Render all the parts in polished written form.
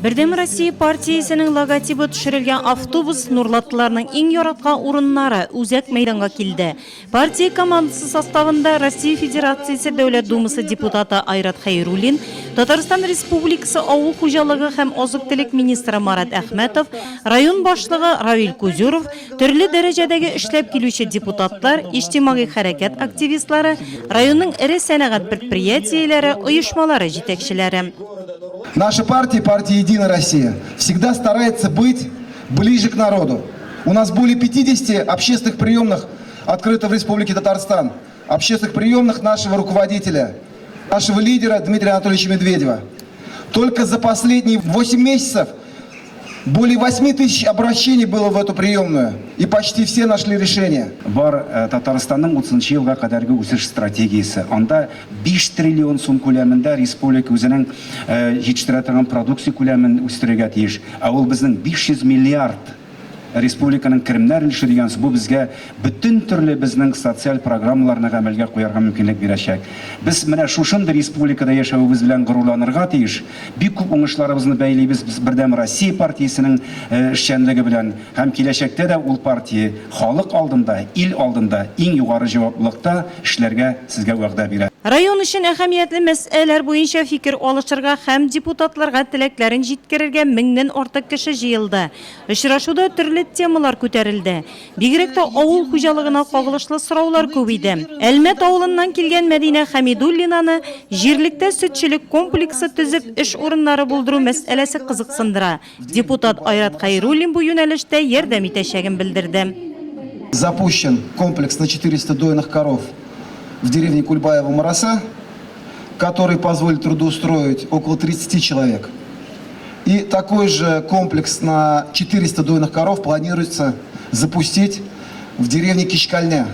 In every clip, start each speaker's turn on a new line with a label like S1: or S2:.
S1: Бердем Россия партиясының логотипы төшерелгән автобус Нурлатларның иң яраткан урыннары үзәк мәйданга килде. Партия командасы составында Россия Федерациясе Дәүләт Думасы депутаты Айрат Хәйруллин, Татарстан Республикасы авыл хуҗалыгы һәм азык-төлек министры Марат Әхмәтов, район башлыгы Равил Кузюров, төрле дәрәҗәдәге эшләп килүче депутатлар, иҗтимагый хәрәкәт активистлары, районның ире сәнәгать предприятиеләре, оешмалары җитәкчеләре.
S2: Наша партия, партия «Единая Россия», всегда старается быть ближе к народу. У нас более 50 общественных приемных открыто в Республике Татарстан. Общественных приемных нашего руководителя, нашего лидера Дмитрия Анатольевича Медведева. Только за последние 8 месяцев более 8 тысяч обращений было в эту приемную. И почти все нашли решение.
S3: Бар Татарстанның 30 елга кадәрге үсеш стратегиясе. Анда 5 триллион сум күләмендә республика үзенең җитештерә торган продукция күләмен үстерергә тиеш. Ә ул безнең 500 миллиард республиканың керемнәр өлеше дигән бу безгә бөтен төрле безнең социаль программаларны гамәлгә куярга мөмкинлек бирәчәк. Без менә шушындый республикада яшәүебез белән горурланырга тиеш. Бик күп уңышларыбызны бәйлибез без Бердәм Россия партиясенең эшчәнлеге белән һәм киләчәктә дә ул партия халык алдында, ил алдында иң югары җаваплылыкта эшләргә сезгә вәгъдә бирә.
S1: Район өчен әһәмиятле мәсьәләләр буенча фикер алышырга һәм депутатларга теләкләрен җиткерергә меңнән артык кеше җыелды. Очрашуда төрле темалар күтәрелде. Бигрәк тә авыл хуҗалыгына кагылышлы сораулар күбейде. Әлмәт авылыннан килгән Мәдинә Хәмидуллинаны җирлектә сөтчелек комплексы төзеп эш урыннары булдыру мәсьәләсе кызыксындыра. Депутат Айрат Хәйруллин бу юнәлештә ярдәм итәчәген белдерде.
S2: Запущен комплекс на 400 дойных коров в деревне Кульбаево-Мараса, который позволит трудоустроить около 30 человек. И такой же комплекс на 400 дойных коров планируется запустить в деревне Кичкальня.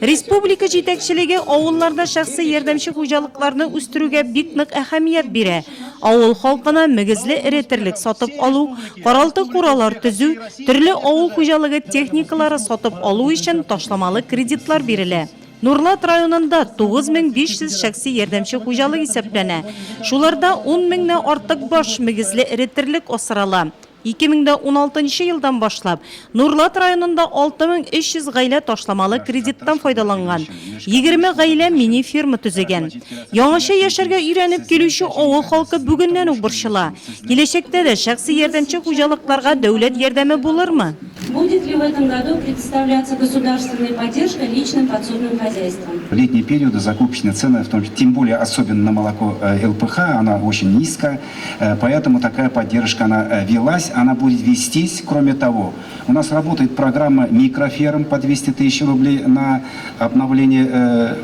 S1: Республика җитәкчелеге авылларда шәхси ярдәмче хуҗалыкларны үстерүгә бик нык әһәмият бирә. Авыл халкына мөгезле эретерлек сатып алу, каралты куралар төзү, төрле авыл хуҗалыгы техникалары сатып алу өчен ташламалы кредитлар бирелә. Нурлат районында 9500 шәхси ярдәмче хуҗалык исәпләнә. Шуларда 10 меңнән артык баш мөгезле эретерлек асрала. 2016 елдан башлап Нурлат районында 6300 гаилә ташламалы кредиттан файдаланган. 20 гаилә мини фирма төзегән. Яңаша яшәргә өйрәнеп килүче авыл халкы бүгеннән үк борчыла. Киләчәктә дә шәхси ярдәмче хуҗалыкларга дәүләт ярдәме булырмы?
S4: Будет ли в этом году предоставляться государственная поддержка личным подсобным хозяйствам?
S3: В летние периоды закупочные цены, в том числе, тем более особенно на молоко ЛПХ, она очень низкая, поэтому такая поддержка она велась, она будет вестись. Кроме того, у нас работает программа микроферм по 200 тысяч рублей на обновление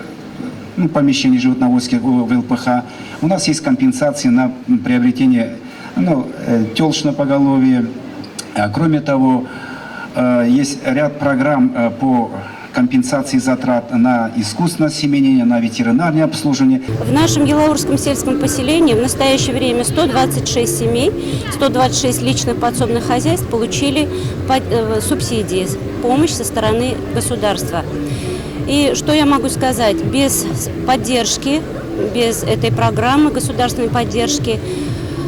S3: помещений животноводских в ЛПХ. У нас есть компенсации на приобретение телочного поголовья. Кроме того, есть ряд программ по компенсации затрат на искусственное осеменение, на ветеринарное обслуживание.
S4: В нашем Елаурском сельском поселении в настоящее время 126 семей, 126 личных подсобных хозяйств получили субсидии, помощь со стороны государства. И что я могу сказать? Без поддержки, без этой программы государственной поддержки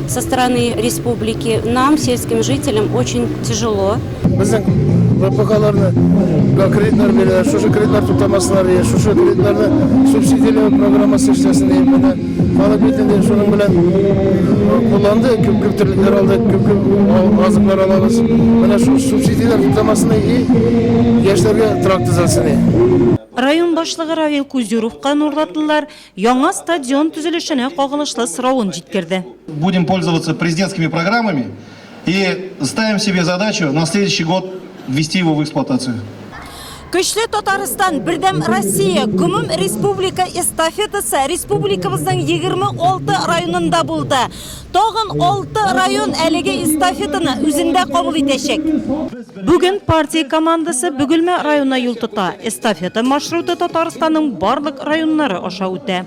S4: со стороны республики нам, сельским жителям, очень тяжело.
S5: ВПХ-ларны кредитлар береді, шушы кредитлар туктамасылар, шушы кредитларны субсидиялау программасы эшләсен менә халық бетінде шуның белән кулланды, күп төрлеләр алды, күп азыклар алабыз. Менә шу субсидиялар туктамасын и яшьләргә трактор төзәлсен.
S1: Район башлыгы Равил Кузюровка Нурлатлылар яңа стадион төзелешенә кагылышлы соравын җиткерде.
S6: Будем пользоваться президентскими программами и ставим себе задачу на следующий год ввести его в эксплуатацию.
S1: Көчле Татарстан, Бердәм Россия, Гомум Республика эстафетасы республикабызның 26 районында булды. Тагын 6 район әлеге эстафетаны үзендә кабул итәчәк. Бүген партия командасы Бөгелмә районына юл тота. Эстафета маршруты Татарстанның барлык районнары аша үтә.